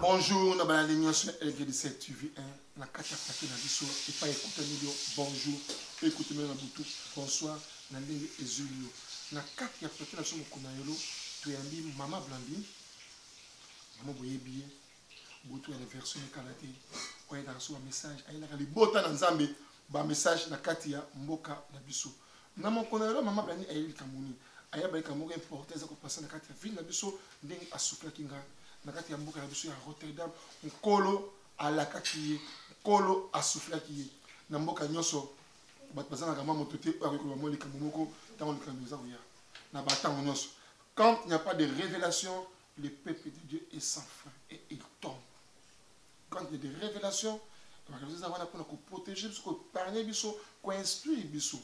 Bonjour, na ba ligne sur LG17 TV1. Na kata pate na biso et pas écouter milieu. Bonjour, écoutez-moi na butu. Bonsoir, na ndenge ezulio. Na kati ya pate na somo kuna yolo, tu yambi mama Blandi. Mama boyebi butu ya version kalate. Oya da so message, ayela ka libota na nzambe ba message na kati ya mboka na biso. Na mo kuna yolo mama Blandi ayeli kamuni. Aya ba kamoga importance ko passer na kati ya ville na biso ndenge asufla kinga. Nakati ya mboka na biso ya Rotterdam nkolo alakaki nkolo asuflaki na mboka nyoso bazana kama motote ko ko molika momoko tango likambiza kuya na batango nyoso. Quand il n'y a pas de révélation, le peuple de Dieu est sans fin et il tombe. Quand il y a des révélations, on va pour protéger biso, ko parler biso, ko instruire biso.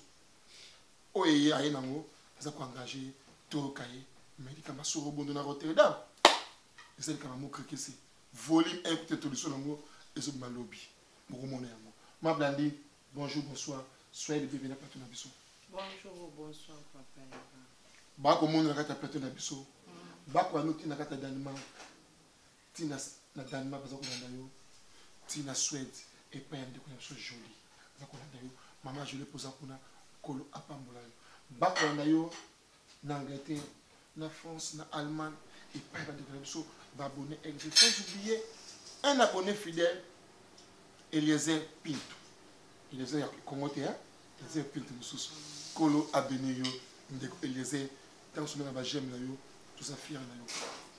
Oye aye nango za ko engager to kaye médicament sur bondo na Rotterdam. C'est quand même que c'est volume 1 peut-être solution nango et ce malobi beaucoup mon yango ma Blandi bonjour bonsoir soyez les bienvenus à na biso bonjour bonsoir papa ba ko mon na kata plateau na biso ba ko anoti na kata Danemark tina na Danemark baza ko landa yo tina Suède et pas yande ko so joli baza ko landa yo mama je le posa kuna kolo apambola yo ba ko landa yo na Angleterre na France na Allemagne et pas de télévision va abonner sans oublier un abonné fidèle Eliezer Pinto Eliezer Congotéa Eliezer Pinto mususu kolo abonné yo ndeko Eliezer tant que na j'aime na yo tout ça fier na yo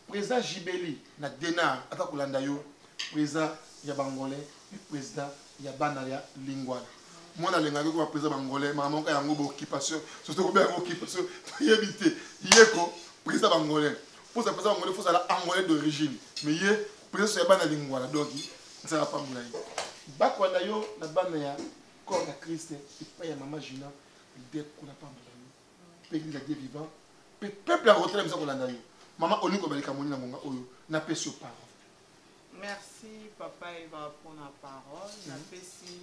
président Jibeli na Denar ata kolanda yo président ya bangolais et président ya banaya lingwala mona lenga ko président bangolais maman ka yango occupation surtout ko ba occupation yebité yeko président bangolais. Pour ça, il faut ça angolais d'origine. Mais il y a presque pas de lingua donc ça va pas moulay. Bakwanda yo na bana ya corps de Christ et pas ya maman Gina dès qu'on a pas moulay. Peuple de Dieu vivant, peuple à retrait comme ça qu'on a yo. Maman oni ko balika moni na monga oyo na pesi parole. Merci papa il va prendre la parole. Na pesi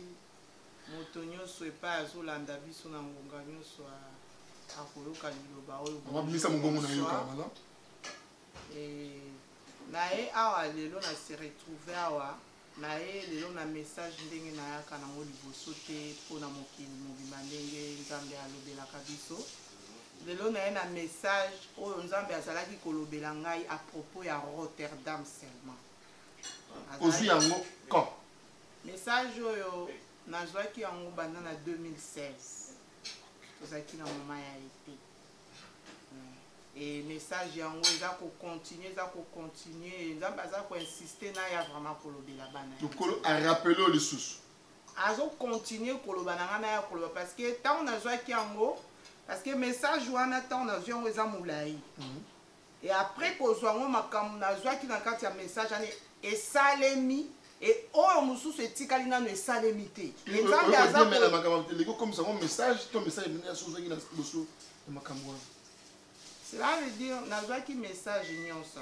motonyo so pas azolanda biso na monga nyoso a koloka liloba oyo. Maman bisa mongongo na yo kama et nae awa lelo na se retrouver awa nae lelo na message ndenge na yaka na ngoli bosote pona mokili mobima ndenge nzambe alobelaka biso lelo nae na message oyo nzambe azalaki kolobela ngai à propos ya Rotterdam seulement ozwi yango quand message oyo nazwaki yango banda na 2016 tozalaki na moma ya été. Et message yango eza ko continuer nzambe aza ko insister na ya vraiment kolobela bana to kolo a rappeler les sous azo continuer koloba na ngana ya koloba parce que tant on a joué yango parce que message wana tant on a joué yango eza mulai et après ko zo yango makambo na joué ki na kati ya message ani esalemi et oyo mususu etikali nano esalemi te nzambe aza ko makambo te comme ça mon message ton message na so zo ki na boso makambo. Cela veut dire nazwaki message nyonso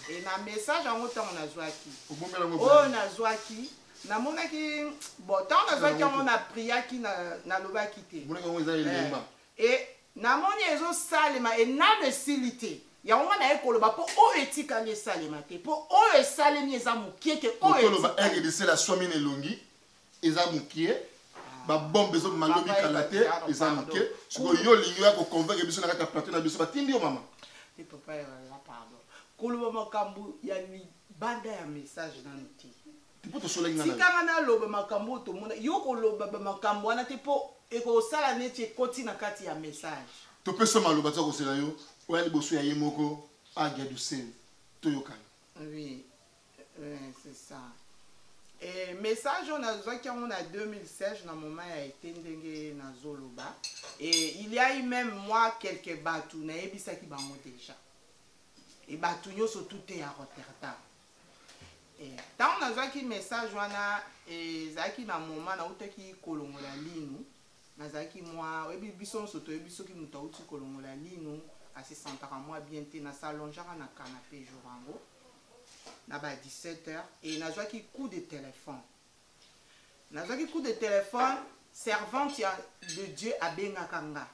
et na message en temps nazwaki oh nazwaki namonaki bon tant nazwaki on a priaki na lobaki te et namoni ezo salema et na de silité ya on na ekoloba po o etika le salema te po o esalemi eza mukie ke o ekoloba RDC la swami nelongi eza mukie ba bombe zo malobi kalate ezamuke siko yo lingo ya ko convaincre biso na kata plateau na biso batindi yo mama et papa la pardon koloba makambu ya libanda ya message na nti tipo to solenga na tikanga na loba makambu to mona yo ko loba makambu wana te po e ko sala neti ekoti na kati ya message to peso maloba tsa ko sela yo oya liboso ya yemoko agia du sel to yokana oui c'est ça. Et message on a qui on a 2016 na moment a été ndenge na zoloba et il y a eu même moi quelques bateaux na ebisa ki bango déjà et bateau nyoso tout est à Rotterdam et tant on a qui message wana et zaki na moment na utaki kolongola linu na zaki moi ebi biso soto ebiso ki muta uti kolongola linu asisantaka moi bien te na salon jara na canapé jorango na ba 17h et na qui coup de téléphone. Na qui coup de téléphone servante de Dieu à Bengakanga.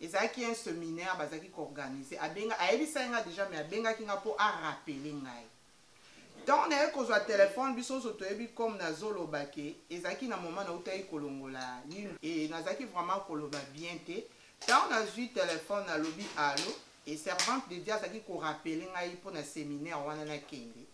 Et ça qui un séminaire bazaki organisé à Benga a ebisa nga déjà mais à Benga ki nga pour a rappeler ngai. tant on est kozwa téléphone biso so toyebi comme na zoloba ke ezaki na moment na utayi kolongola lino et nazaki vraiment koloba bien te tant on a vu téléphone na lobi allo et servante de Dieu azaki ko rappeler ngai pour na séminaire wana na kende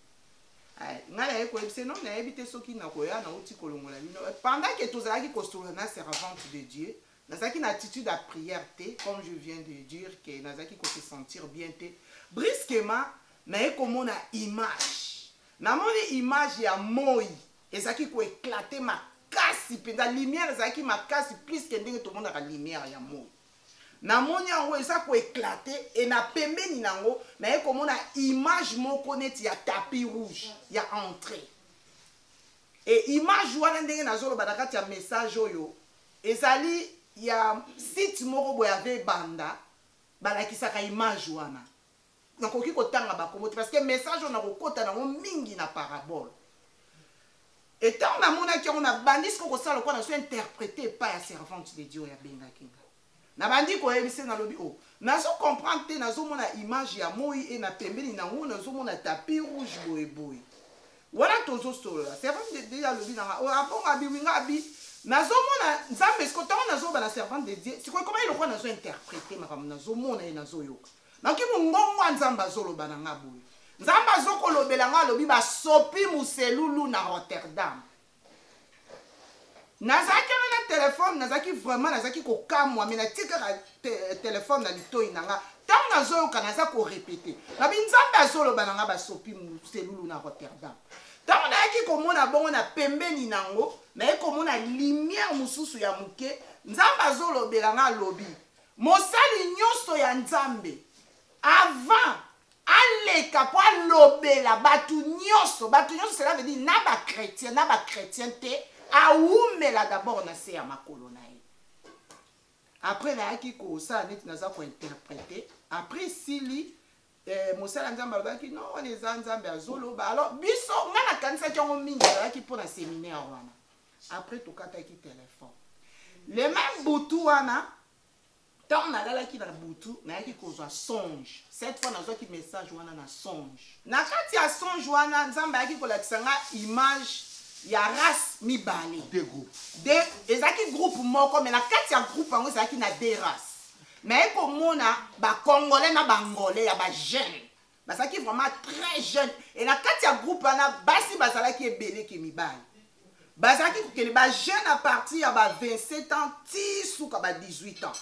ngai na ko ebise non na ebite soki na koya na uti kolongola lino pendant que tozalaki kosolola na servante de Dieu nazaki na attitude à prière te comme je viens de dire que nazaki ko se sentir bien te brusquement na ekomona image namoni image ya moi ezaki ko éclater makasi penza lumière ezaki makasi plus que ndenge to mona ka lumière ya moi namoni yango eza ko éclater et na pembeni nango na ekomona image moko neti ya tapis rouge ya entrée et image wana ndenge nazoloba na kati ya message oyo ezali ya site moko boye ave banda balakisaka image wana nakoki kotanga bakombo parce que message on a kokota nango mingi na parabole et tant namonaki on a bandi siko kosala kwa na so interprété pas ya servante de Dieu ya bengaki na bandi koyebise na lobi o nazo comprendre te nazomona image ya moi et na pembeni nango nazomona tapis rouge boye boye wana tozosolola servante de Dieu ya lobi nanga o abonga biwinga abi nazomona nzambe siko tango nazoba na servante de Dieu siko comment il ko nazo interpréter makambo nazomona et nazoyoka naki mungongo nzamba azoloba na nga boye nzamba azokolobela nga alobi basopi muselulu na Rotterdam nazaki na téléphone nazaki vraiment nazaki kokamwa mais natikaka téléphone na litoi na nga ntango nazoyoka naza korépété nabi nzambe azoloba na nga basopi muselulu na Rotterdam ntango nayaki komona bongo na pembeni nango naye komona lumière mosusu ya moke nzambe azolobela nga alobi mosali nyonso ya nzambe avant aleka po alobela batu nyonso cela veut dire na ba chrétien te aumela d'abord na se ya makolo na ye après nayaki kosala neti naza kointerpréter après sili mosala nzambe alobaki non wana eza nzambe azoloba alors biso nga nakanisaki yango mingi azalaki mpo na séminaire wana après tokataki téléphone le même butu wana tant nalalaki na butu nayaki kozwa songe cette fois nazwaki message wana na songe na kati ya songe wana nzambe ayaki kolakisa nga image ya race mibale ezalaki groupe moko mais na kati ya groupe yango ezalaki na deux races mais ekomona bacongolais na bangolais ya bajeune bazalaki vraiment très jeune et na kati ya groupe wana basi bazalaki ebele ke mibale bazalaki kokende bajeune à partir ya ba 27 ans ti suka ba 18 ans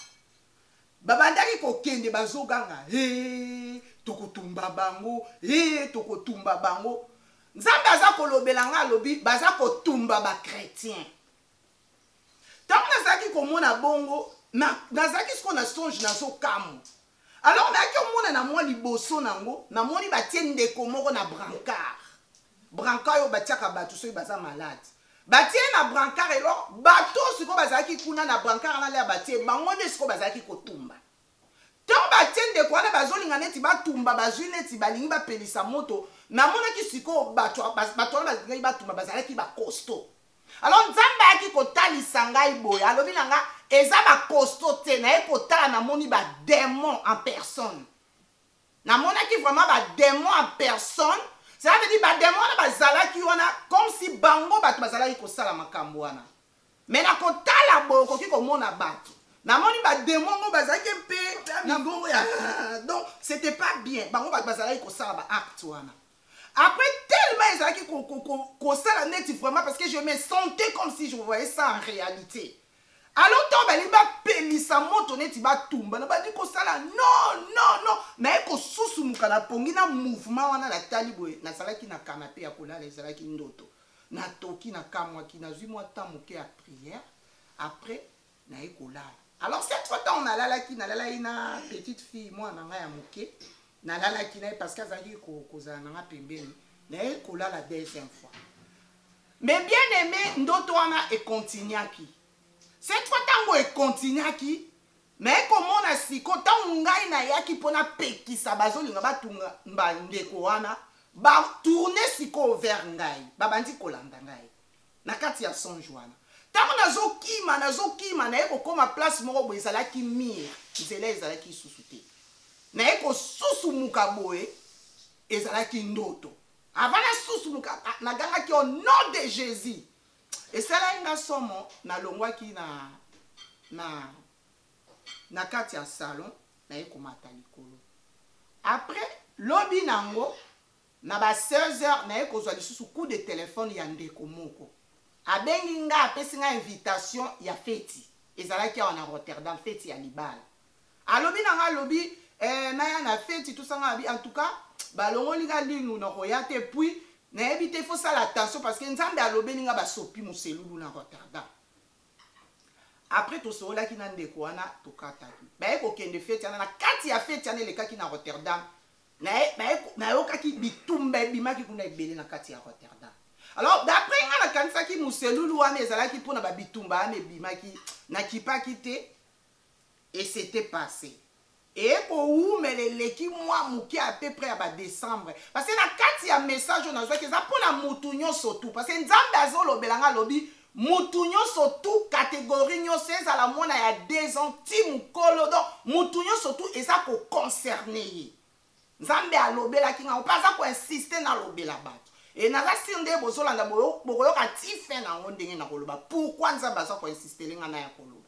babandaki kokende bazoganga tokotumba bango nzambe aza kolobela nga alobi baza kotumba bakretien ntango nazalaki komona bongo nazalaki siko na songe nazokamwa alors nayaki omona na mwa liboso nango namoni batie ndeko moko na brancard oyo batiaka bato soki baza malade batie na brancard elo bato siko bazalaki kuna na brancard na lea batie bango nde siko bazalaki kotumba ntango batie ndeko wana bazolinga neti batumba bazwi neti balingi bapelisa moto namonaki siko bato wana balingi batumba bazalaki bakosto alors nzambe ayaki kotalisa ngai boye alobi na nga eza bakosto te naye kotala namoni badémon en personne namonaki vraiment badémon en personne cela veut dire badémon wana bazalaki wana comme si bango bato bazalaki kosala makambo wana mais na kotala boye okoki komona bato namoni badémon ngo bazalaki mpe na bongo ya donc c'était pas bien bango bato bazalaki kosala baacte wana après tellement ezalaki kosala neti vraiment parce que je me sentais comme si je voyais ça en réalité alors to balingi bapelisa moto neti batumba na bandi kosala non naye kosusumuka na pongi na mouvement wana natali boye nazalaki na canapé ya kolala ezalaki ndoto natoki nakamwaki nazwi mwa temps moke ya prière après naye kolala alors cette fois tant nalalaki na petite fille mwana ngai ya moke nalalaki naye parce que azalaki kozala nanga pembeni naye kolala deuxième fois mais bien aimé ndoto wana ekontinuaki cette fois tango ekontinuaki mais komona siko tango ngai nayaki mpona pekisa bazolinga batunga bandeko wana batourne siko vers ngai babandi kolanda ngai na kati ya songe wana tango nazokima naye kokoma place moko boye ezalaki mire nzela ezalaki lisusu te naye kosusumuka boye ezalaki ndoto Avant la source, na ganga qui au nom de Jésus. Et c'est là une somme na longwa qui na kati ya salon na ekomata likolo. Après lobby nango na ba 16h na ekozwa lisusu coup de téléphone ya ndeko moko. Abengi nga apesi nga invitation ya feti. Ezalaki ya na Rotterdam feti ya libala. Alobi nanga lobi na ya na feti tout ça en tout cas balongoli nga linu na royate puis na ebite faut ça l'attention parce que nzambe alobi nga ba sopi muselulu na Rotterdam. Après tout ça là qui na ndeko wana tokata ki. Ba eko kende feti na kati ya feti na leka ki na Rotterdam. Na yoka ki bitumba bimaki kuna ebele na kati ya Rotterdam. Alors d'après nga na kanisa ki muselulu wana ezalaki pona ba bitumba ane bimaki na kipaki te et c'était passé. Et pour qui moi mouki à peu près à décembre parce que na kati ya message on a joué que ça pour la moutounyo surtout parce que nzambe azolo belanga lobi moutounyo surtout catégorie nyo c'est à la mona ya 2 ans ti mukolo donc moutounyo surtout et ça ko concerner nzambe alobela kinga on pas ça ko insister na lobela bato et na la sinde bozolanda boyo ka ti fin na ndenge na koloba pourquoi nzambe ça ko insister linga na ya koloba.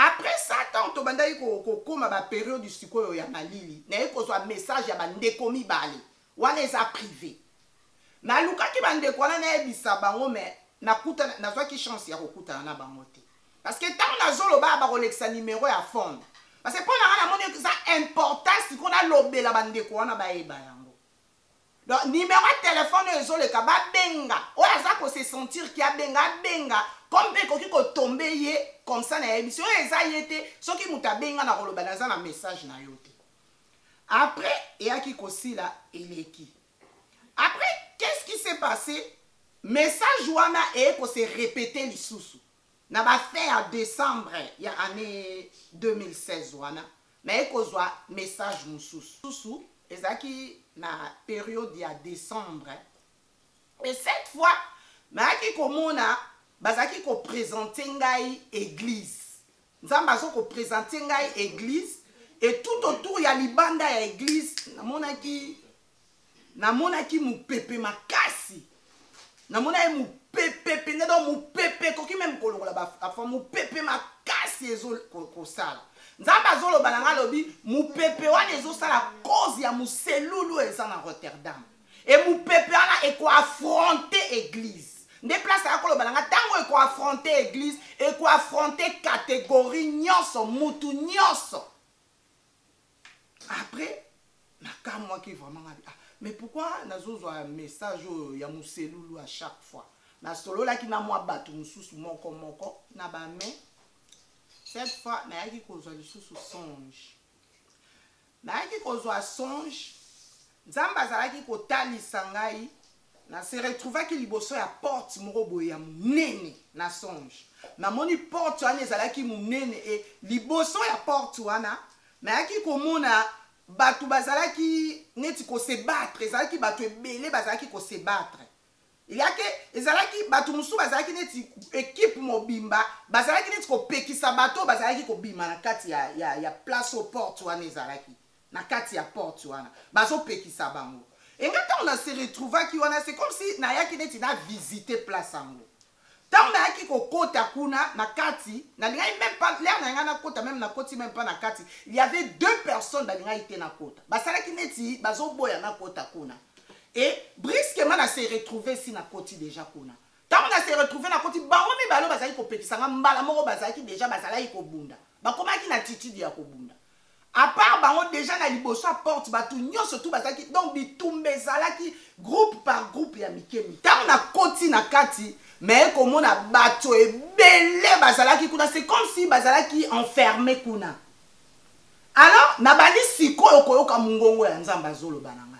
Après ça, tant que bandai ko ma période du sikoyo ya malili, na eko zo message ya bandeko mibale. Wana eza privé. Na luka ki bandeko wana na ebisa bango me na kuta na zwa ki chance ya kokuta na bango te. Parce que tant na zolo ba rolexa numéro ya fond. Parce que pour na moni que ça importance qu'on a lobela bandeko wana ba eba yango. Donc numéro de téléphone ezole ka ba benga. O aza ko se sentir ki a benga comme pe ko tomber ye comme ça na émission eza yete soki muta benga na koloba na za na message na yote. Après eyaki kosila eleki. Après qu'est-ce qui s'est passé? Message wana ko se répéter lisusu. Na ba fin en décembre ya année 2016 wana. Mais ko zwa message mususu. Susu ezaki na période ya décembre. Et cette fois maaki komona bazaki ko présenter ngai église. Nzamba zo ko présenter ngai église et tout autour ya libanda ya église namonaki mupepe makasi. Namona mupepe ngado mupepe koki même kolongola ba afa mupepe makasi ezo ko sala. Nzamba zo lo balanga lobi mupepe wana ezo sala cause ya muselulu eza na Rotterdam. Et mupepe wana e ko affronter église. Des places à quoi le balanga tango eko affronter église eko affronter catégorie nyonso mutu nyonso. Après na moi qui vraiment mais pourquoi nazo un message ya muselulu à chaque fois na solo la ki na moi batu mususu moko na ba mais cette fois na yaki kozwa lisusu songe na yaki kozwa songe nzamba zalaki kotalisa ngai na se retrouva ki liboso ya porte moko boye ya munene na songe na moni porte wana ezalaki munene et liboso ya porte wana na yaki komona batu bazalaki neti ko se battre ezalaki batu ebele bazalaki ko se battre il y a que ezalaki batu musu bazalaki neti équipe mobimba bazalaki neti ko pekisa bato bazalaki ko bima na kati ya place au porte wana ezalaki na kati ya porte wana bazo pekisa bango. Et quand on a se retrouvé qui c'est comme si na yaki neti na visiter place ango. Tant na yaki ko kota kuna na kati, na linga même pas l'air na ngana kota même na koti même pas na kati. Il y avait 2 personnes dans linga ité na kota. Basala ki neti bazo boya na kota kuna. Et brusquement na se retrouvé si na koti déjà kuna. Tant on a se retrouvé na koti bango mi balo bazali ko pekisa mbala moko bazali déjà bazala ko bunda. Ba komaki na attitude ya ko bunda. À part bango déjà na liboso à porte batu nyonso tout bazaki donc bitumbe zalaki groupe par groupe ya mikemi tant na koti na kati mais comme on a bato ebele bazalaki kuna c'est comme si bazalaki enfermé kuna alors na bali sikoyo koyoka mungongo ya nzamba zolo bananga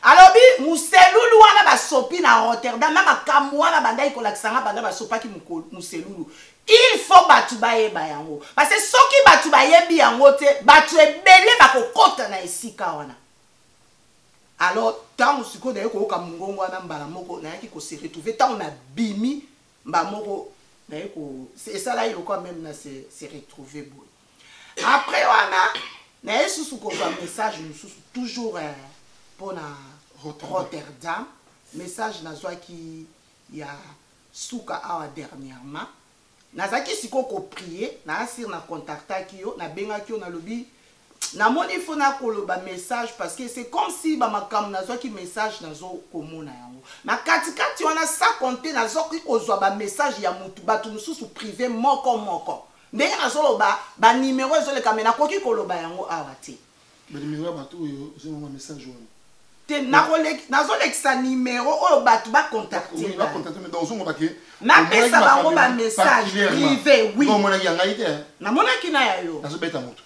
alors bi muselulu wana basopi na Rotterdam na makamwa wana bandai kolakisanga banda basopaki muselulu. Il faut batu bayeba yango parce que soki batu bayebi yango te batu ebele bakokota na esika wana. Alors tant siko de ko ka mungongo wana mbala moko na yaki ko se retrouver tant on a bimi mba moko na yako c'est ça là il faut quand même na se retrouver boy. Après wana na yesu ko un message nous toujours pour na Rotterdam message nazwaki ya suka awa dernièrement nazaki siko ko prier na asir na contactaki yo na bengaki yo na lobi na moni fona koloba message parce que c'est comme si ba makam nazwaki message nazo komona yango na katikati wana sa compter nazoki kozwa ba message ya mutu batu mususu privé moko ndenge nazoloba ba numéro ezoleka mena koki koloba yango awa te ba numéro ba batu yo zoma message wana te nazolekisa numéro oyo batu ba contacter ba contacter mais dans zongo ba ke na pesa bango ba message privé oui non mona ki yanga ite na mona ki na yayo nazobeta mutu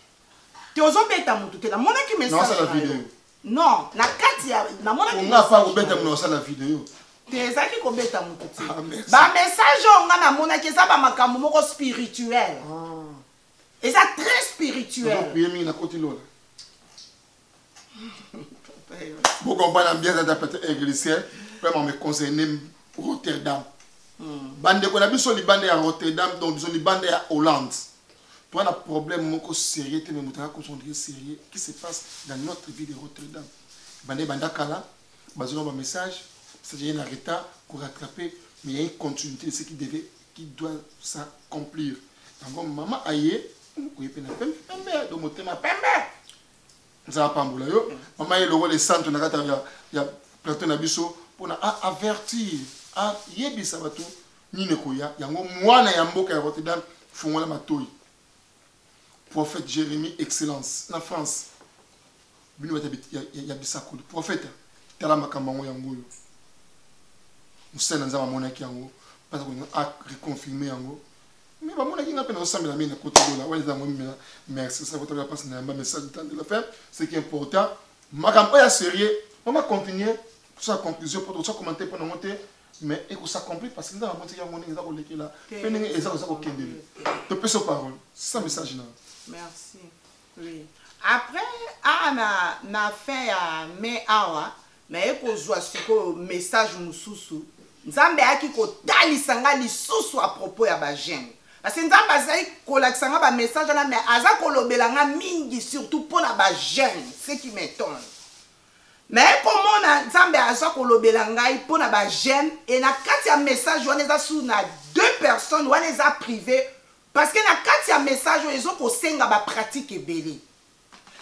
te ozobeta mutu te na mona ki message na la vidéo non na kati ya na mona ki nga fa kobeta mutu na la vidéo te ezaki kobeta mutu te ba message oyo nga na mona ki eza ba makambo moko spirituel eza très spirituel prier mingi na koti lola vous comprenez bien cette appel église vraiment me concerner Rotterdam bande ko na biso li bande ya Rotterdam donc biso li bande ya Hollande toi on a problème moko sérieux te même mutaka concentrer sérieux qui se passe dans notre vie de Rotterdam bande banda kala bazona ba message c'est déjà en retard pour rattraper mais il y a une continuité ce qui doit s'accomplir donc maman aye ko yepena pembe do motema pembe ça pambola yo maman est le rôle centre na kata ya plateau na biso pour avertir yebisa bato nini koya yango mwana ya mboka ya Rotterdam fongola matoi prophète Jérémie excellence na France bino bata ya bisakoli prophète tala makambo yango yo musena nzama mona ki yango parce que a reconfirmer yango mais ba mona ki nga pena osambela mina côté dola wali za ngomela merci ça votre passe na message de la fin ce qui est important makambo ya sérieux on va continuer sa conclusion pour ça commenter pour monter mais et que ça compris parce que dans la montée ya ngoni ngako lekela peninga ezako zako kendele to peso parole ça message là merci oui après na fin ya me awa mais ekozwa siko message mususu nzambe aki kotalisa nga lisusu à propos ya ba jeune parce que nzambe azali kolakisa nga ba message na mais aza kolobela nga mingi surtout pour na ba jeune ce qui m'étonne mais comment nzambe aza kolobela ngai pour na ba jeune et na kati ya message wana eza sous na deux personnes wana eza privé parce que na kati ya message ezo kosenga ba pratique ebele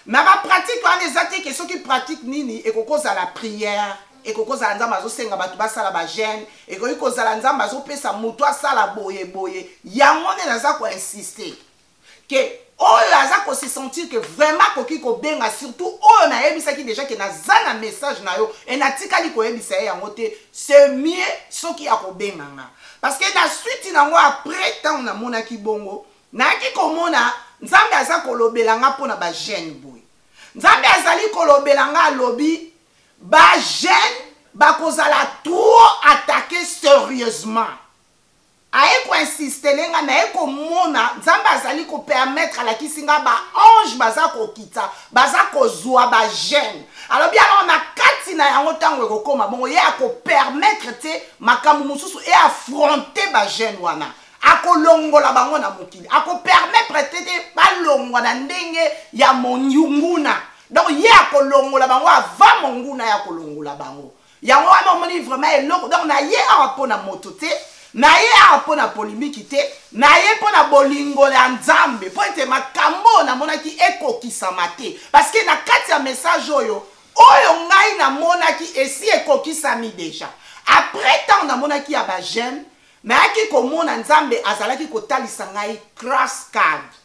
mais ba pratique wana eza te que ceux qui pratiquent nini et kokoza la prière et kokoza nzambe azosenga bato basala ba jeune et kokozala nzambe azopesa mutu asala boye yango ne naza ko insister que oyo aza ko se sentir que vraiment koki ko benga surtout oyo na yebisaki déjà que naza na message na yo et natikali ko yebisa yango te c'est mieux soki ya ko benga nga parce que na suite nango après tant na mona ki bongo na ki komona nzambe aza kolobela nga pona ba jeune boy nzambe azali kolobela nga lobi ba jeune ba kozala tout attaquer sérieusement aye ko insister lenga na eko mona nzambe azali ko permettre la kisinga ba ange baza ko kita baza ko zwa ba jeune alors bien on a kati na yango tango ko koma bongo ye ako permettre te makamu mususu et affronter ba jeune wana akolongola bango na mokili ako permettre te balongwa na ndenge ya monyunguna donc ye akolongola bango avant monguna ya kolongola bango yango wana omoni vraiment eloko donc na ye apona moto te na ye apona polémique te na ye pona bolingo ya nzambe po ete makambo na monaki ekokisama te parce que na kati ya message oyo ngai na monaki esi ekokisami déjà après tant na monaki ya ba jeune mais aki komona nzambe azalaki kotalisa ngai crash card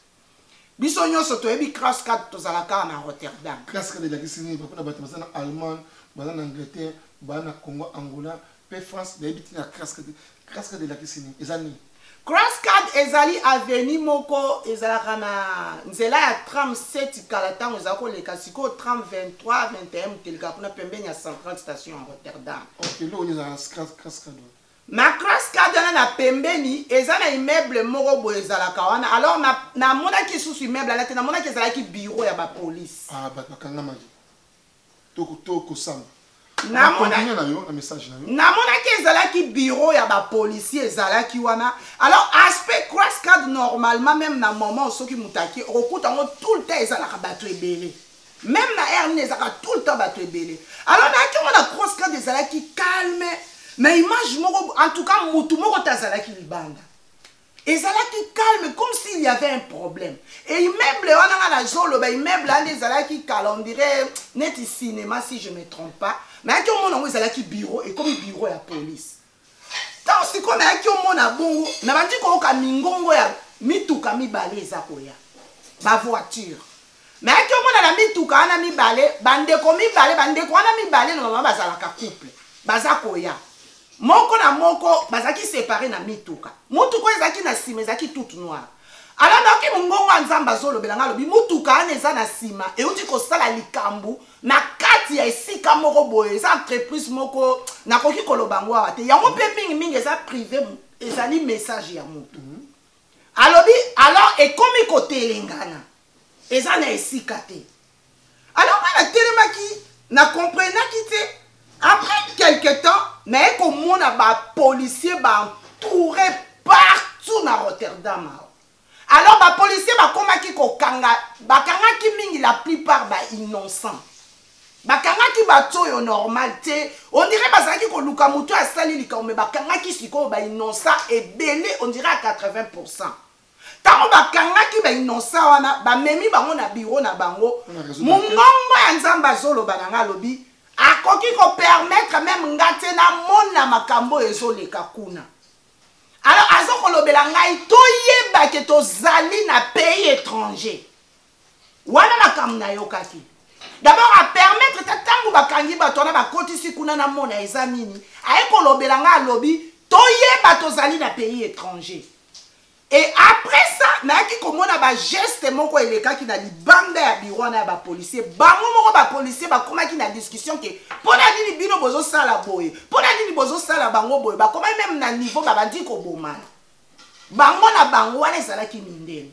biso nyonso toyebi crash card tozalaka na Rotterdam crash card la kisini bakona bato bazana Allemagne bazana Angleterre bazana Congo Angola pe France debiti na crash card la kisini ezani crash card ezali avenue moko ezalaka na nzela ya 37 kala tango ezako leka siko 30 23 21 teleka kuna pembeni ya centrale station en Rotterdam OK lo on a crash card ma crash card na pembeni eza na immeuble moko bo ezalaka wana alors na mona ki sous immeuble la te na mona ki ezalaki bureau ya ba police bakanga maji toko sam na mona na message na yo na mona ki ezalaki bureau ya ba policier ezalaki wana alors aspect crash card normalement même na moment soki mutaki okuta ngo tout le temps ezalaka bato ebele même na air ezalaka tout le temps bato ebele alors na ki la cross card ezalaki calme mais image moko en tout cas mutu moko tazalaki libanda ezalaki calme comme s'il y avait un problème et immeuble wana na zolo ba immeuble ande ezalaki calme on dirait net cinéma si je me trompe pas mais aki omona ngo ezalaki bureau et comme bureau ya police tant si ko na aki omona bongo na bandi ko ka mingongo ya mituka mibale eza koya ba voiture mais aki omona na mituka ana mibale bandeko wana mibale na mama bazalaka couple baza koya moko na moko bazaki séparé na mituka mutuka ezaki na sima ezaki toute noire alors naoki mongongo ya nzambe azolobela nga lobi mutuka wana eza na sima euti kosala likambo na kati ya esika moko boye eza entreprise moko nakoki koloba ngo awa te yango mpe mingimingi eza privé ezali message ya mutu alobi alors ekomi kotelengana eza na esika te alors nga natelemaki na comprenaki te après quelque temps mais komona ba policier ba entouré partout na Rotterdam alors ba policier ba komaki kokanga bakangaki mingi la plupart ba innocent bakangaki bato yo normal te on dirait bazaki ko luka mutu asali likambe bakangaki siko ba innocent ebele on dirait à 80%. Tango bakangaki ba innocent wana ba memi bango na bureau na bango mungongo ya nzamba zolo bananga lobi akoki ko permettre même ngate na mona makambo ezoleka kuna alors azoko lobela ngai toyeba ke tozali na pays étranger wana makambo na yokaki d'abord à permettre tatango bakangi bato na bakotisi kuna na mona eza nini ayeko lobela ngai lobi toyeba tozali na pays étranger. Et après ça, naki komona ba geste moko elekaki na libanda ya bureau na ba policier. Bango moko ba policier ba komaki na discussion ke pona nini bino bozo sala boye. Pona nini bozo sala bango boye. Ba komaki même na niveau ba bandi ko bomana. Bango na bango wana ezalaki mindele.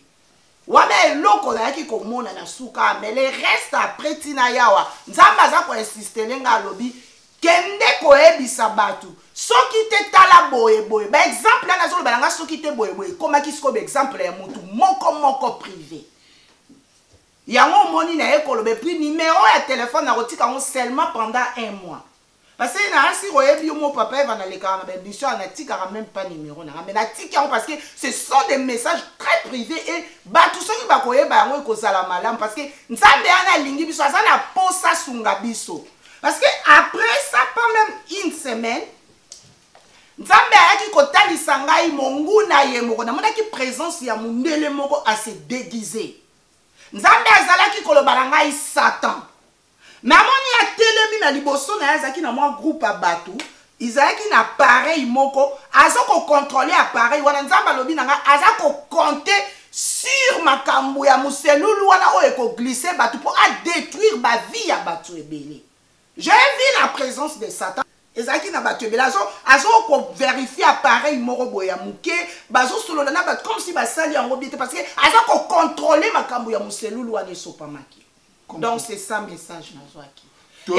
Wana eloko na yaki komona na suka mais le reste après tina yawa. Nzamba za ko insister lenga lobi kende ko ebisa batu. Soki te tala boye boye ba exemple na zolo balanga soki te boye boye koma kisiko be exemple ya mutu moko privé yango moni na ekolobe puis numéro ya téléphone na rotika on seulement pendant 1 mois parce que na asi royebi mo papa va na leka na bémission na tika même pas numéro na mais na tika parce que ce sont des messages très privés et ba tout soki ba koyeba yango ekozala malam parce que nzambe ana lingi biso azana posa sunga biso parce que après ça pas même une semaine Nzambe ayaki kotalisa ngai monguna ye moko namonaki présence ya mundele moko a se déguiser. Nzambe azalaki koloba na ngai Satan. Mais amoni ya telemi na liboso na yazaki na mwa groupe abatu, izalaki na appareil moko, azoko contrôler appareil wana Nzambe alobi na ngai azako compter sur makambo ya muselulu wana o eko glisser batu pour détruire ba vie ya batu ebele. J'ai vu la présence de Satan. Ezaki na batebela azo ko vérifier appareil moko boya muke bazo solona na bat comme si basali en robité parce que azo ko contrôler makambo ya muselulu wana esopamaki. Donc c'est ça message nazwaki.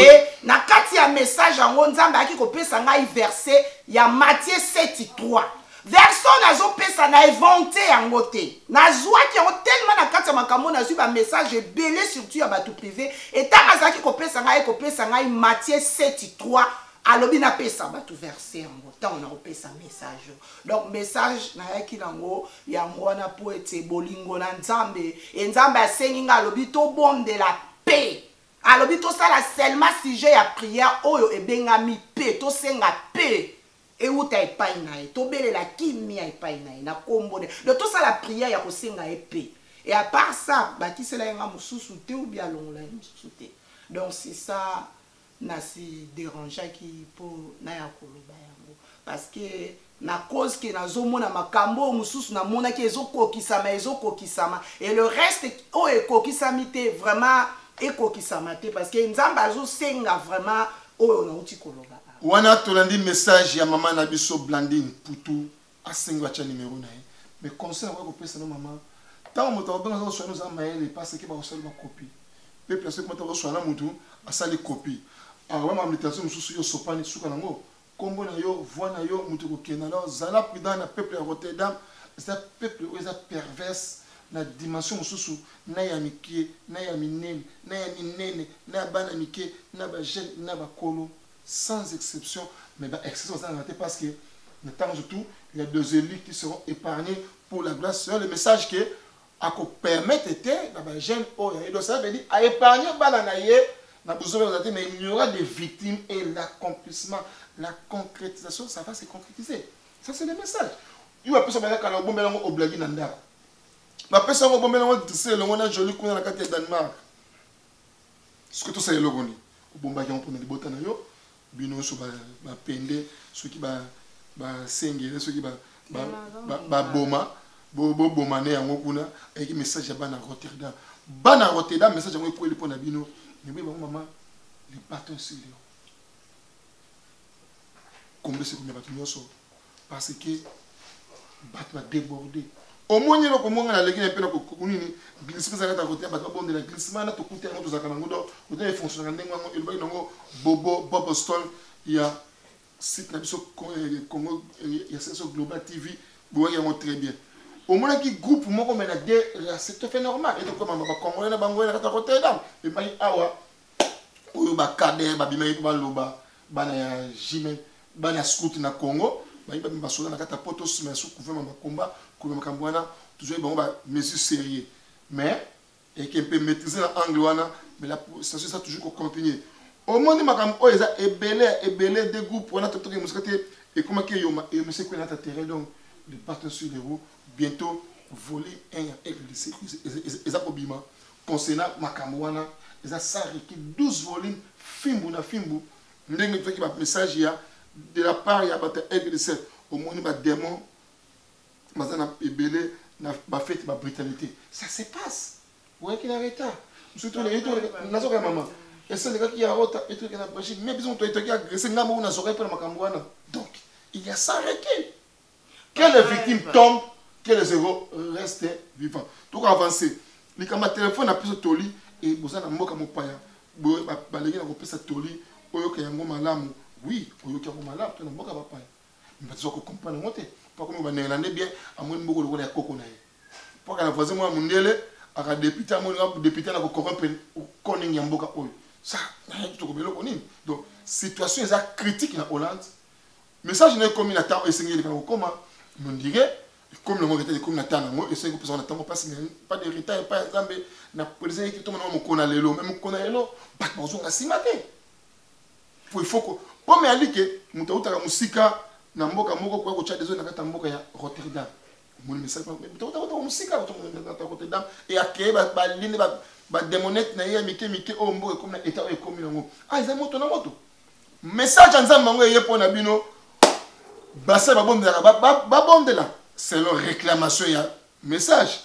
Et na kati ya message yango Nzambe aki ko pesa ngai verset ya Matthieu 7:3. Verset nazo pesa na inventé yango te. Nazwaki yango tellement na kati ya makambo nazwi ba message belé surtout ya batu privé et ta azaki ko pesa ngai Matthieu 7:3. Alobi na pesa batu verset yango ta on a repesa message donc message na yaki nango ya mwana po ete bolingo na Nzambe et Nzambe asengi nga alobi to bonde la paix alobi to sala seulement sujet ya prière oyo ebengami paix to senga paix et uta epai na ye to belela kimia epai na ye na kombo de to sala prière ya ko senga paix et à part ça bakisela nga mususu te ou bien longola mususu te donc c'est ça na si dérangeant qui pour na ya koloba yango parce que na cause que na zomona makambo mususu na mona ki ezokokisama et le reste o ekokisami te vraiment ekokisama te parce que Nzambe azo senga vraiment o na uti koloba wana tolandi message ya maman na biso Blandine Poutou asenga cha numéro na ye mais conseil ko pesa na maman tant moto ba zo sono za maele parce que ba osali ba copie peuple ce que moto zo na mutu asali copie alors même invitation mususu yo sopani suka nango kombo na yo voix na yo mutu ko kena alors zala prudent na peuple ya Rotterdam c'est un peuple oza perverse na dimension mususu na ya mikie na ya minene na ya minene na bana mikie na ba jeune na ba kolo sans exception, mais exception ça n'arrête parce que le temps surtout, il y a 2 élus qui seront épargnés pour la gloire. C'est le message que à permettre la jeune donc ça veut dire à épargner mais il y aura des victimes et l'accomplissement, la concrétisation, ça va se concrétiser. Ça c'est le message. Il va passer maintenant quand on bombe au blagui nanda. La personne au bombe le on a joli qu'on a la carte de Danemark. Ce que tout ça est le goni. Au bombe on prend des botana yo, bino so ba pende, ceux qui ba sengele, ceux qui ba boma. Bobo bomane yango kuna et message ya bana Rotterdam. Bana Rotterdam message yango ko lipo na bino. Ni ba maman les bâtons sur les combien c'est combien bâtons nyonso parce que bâtons va déborder. Au moins il ko monga na leki na pena ko kunini glissement ça ta côté bâtons bon de la glissement na to kuté ngo to zakana ngodo ko te fonctionner ndengo ngo ilba ngo Bobo Stone il y a site na biso Congo il y a ça Global TV bo yango très bien. Au moins qui groupe moko mena de c'est tout fait normal et donc comme ba congolais na bango na kata Rotterdam et ba awa oyo ba kader ba bima ba loba bana ya jime bana scout na Congo ba ba basola na kata poto sima sous gouvernement ba combat ko makambo wana toujours ba ba mesures sérieux mais et qui peut maîtriser l'angle wana mais la ça toujours continuer au moins makambo oyo eza ebele des groupes wana to to musika te et comment que yo et monsieur ko na ta terrain donc les bâtons sur les roues bientôt voler un et bima concernant makamwana et ça requiert 12 volumes fimbu na fimbu ndenge to ki ba message ya de la part ya ba LDC au moins ba démon mazana ebele na ba fête ba brutalité ça se passe ouais qui arrête surtout les nazo ka maman et ça les gars qui a rota et truc na bashik mais besoin to qui agresser ngamba na soka pour makamwana donc il y a ça requis que les victimes tombent, que les héros restent vivants. Donc avancer. Les camarades téléphone a pris ce toli et vous avez un mot comme paya. Vous avez pris ce toli. Oyo qui a un malamu. Oui, oyo qui a un malamu. Tu n'as pas paya. Mais tu dois comprendre monter. Pas comme on néerlandais bien. À moins de beaucoup de gens qui connaissent. Pas qu'à la voisine moi mon délai. À la députée à mon député à la corrompre ou connaît nyamboka oyo. Ça, tout comme le connaît. Donc situation est critique en Hollande. Message n'est comme une attaque et c'est une comment. On dirait, comme le mot était comme Nathan, et c'est que personne n'attend pas de retard, pas exemple, na police qui tombe dans mon conalelo, même conalelo, pas de bonjour à si matin. Il faut que, comme elle dit que, nous avons la musique, na mboka moko kwa kocha des zones na mboka ya Rotterdam. Mon message, nous avons la musique à Rotterdam, et à créer ba ligne ba démonette na ya mike o mboka comme na état et comme yango. Ah, ils ont moto na moto. Message en mango yé pour na bino. Bassa babonde là selon réclamation ya message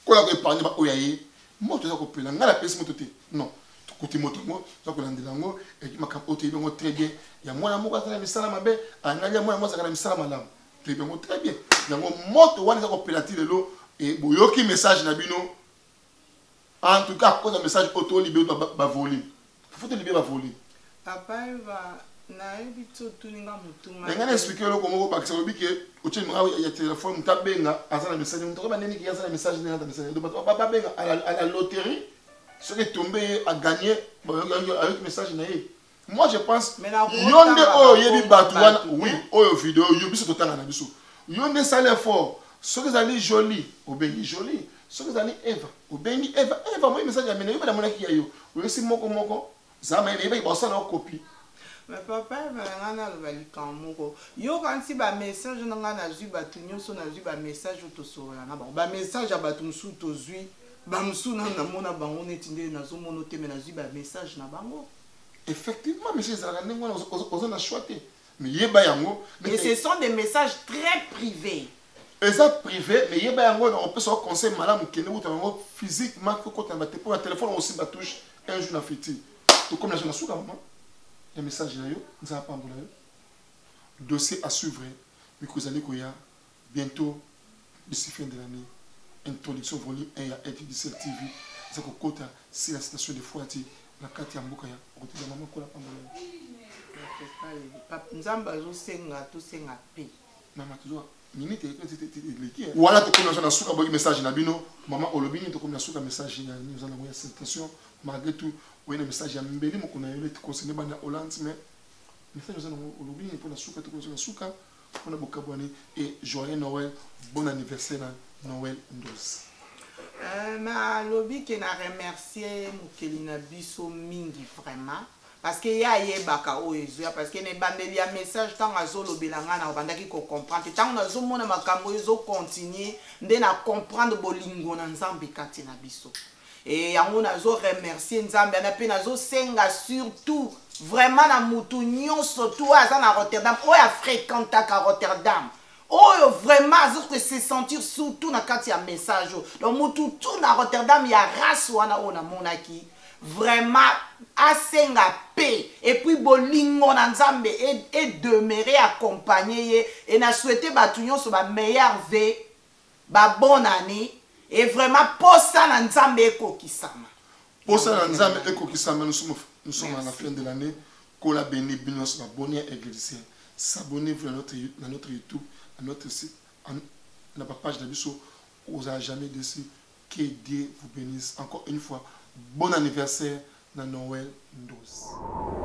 ko la ko épargne ba oyaye moto za ko pela ngala pesi moto te non côté moto ngo za ko landela ngo et qui makam ote ngo très bien ya mwana moko za misala mabe angalia mwana moko za kana misala malamu très bien ngo très bien yango moto wana za ko pela ti lelo et boyoki message na bino en tout cas ko za message auto libé ba volume faut te libérer ba volume papa va na ebito tuninga mutuma ngana expliquer le comment ba que que o tsheni ngawe ya téléphone mutabenga azana message mutoko ba neni ki azana message nena ta message do ba benga à la loterie ce qui est tombé à gagner avec message na ye moi je pense yonde o yebi batuwana oui o vidéo yo biso totanga na biso yonde sale fort ce que ali joli o bengi joli ce que ali Eva o bengi Eva moi message ya mena yo ba mona ki ya yo o si moko zama ene ba bossa na copie. Mais papa, yo quand si ba message na zui batu nyonso na zui ba message to sola na ba message a batu musu to zui ba musu na mona bango netinde na zo mono te mais na zui ba message na bango. Effectivement monsieur zala ndengona ozo na choité mais yeba yango et ce sont des messages très privés. Et ça privé mais yeba yango on peut se conseil malamu kene ou tango physiquement ko ko tambate pour le téléphone aussi ba touche un jour na fiti tout comme la jeune souka maman. Les messages là, nous allons prendre là. Dossier à suivre. Mais vous allez bientôt, d'ici fin de l'année, introduction volume 1 à RT17 TV. C'est que côté si la station de Fouati, la carte ya Mbokaya, on te dit maman quoi la prendre là. Nzamba zo senga to senga pe. Maman toujours minute et voilà to comme na suka boki message na bino maman olobini to comme na suka message na nous en envoyer salutation malgré tout oui na message ya mbeli mo kuna yele to conseiller bana Hollande mais message nous en olobini pour la suka to comme na suka on a beaucoup bonne et joyeux Noël bon anniversaire Noël Ndos. Ma lobby qui n'a remercié Mukelina Biso mingi vraiment parce que ya yebaka o ezoya parce que ne bandeli ya message tant azolo belanga na bandaki ko comprendre tant nazo mona makambo ezo continuer nde na comprendre bolingo na nzambe kati na biso et yango nazo remercier nzambe na pe nazo senga surtout vraiment na mutu nyonso tout aza na Rotterdam o ya fréquentaka Rotterdam. Oh vraiment que se sentir surtout na kati ya message donc mutu tout na Rotterdam ya race wana ona monaki vraiment asenga paix et puis bolingo na nzambe et demeurer accompagner et na souhaiter batu nyonso ba meilleur vœu ba bonne année et vraiment posa na nzambe ekokisama posa na nzambe ekokisama nous sommes à la fin de l'année ko la béni binos la bonne église s'abonnez-vous à notre YouTube à notre site à la page de Bisso vous a jamais déçu que Dieu vous bénisse encore une fois bon anniversaire na Noël Ndos.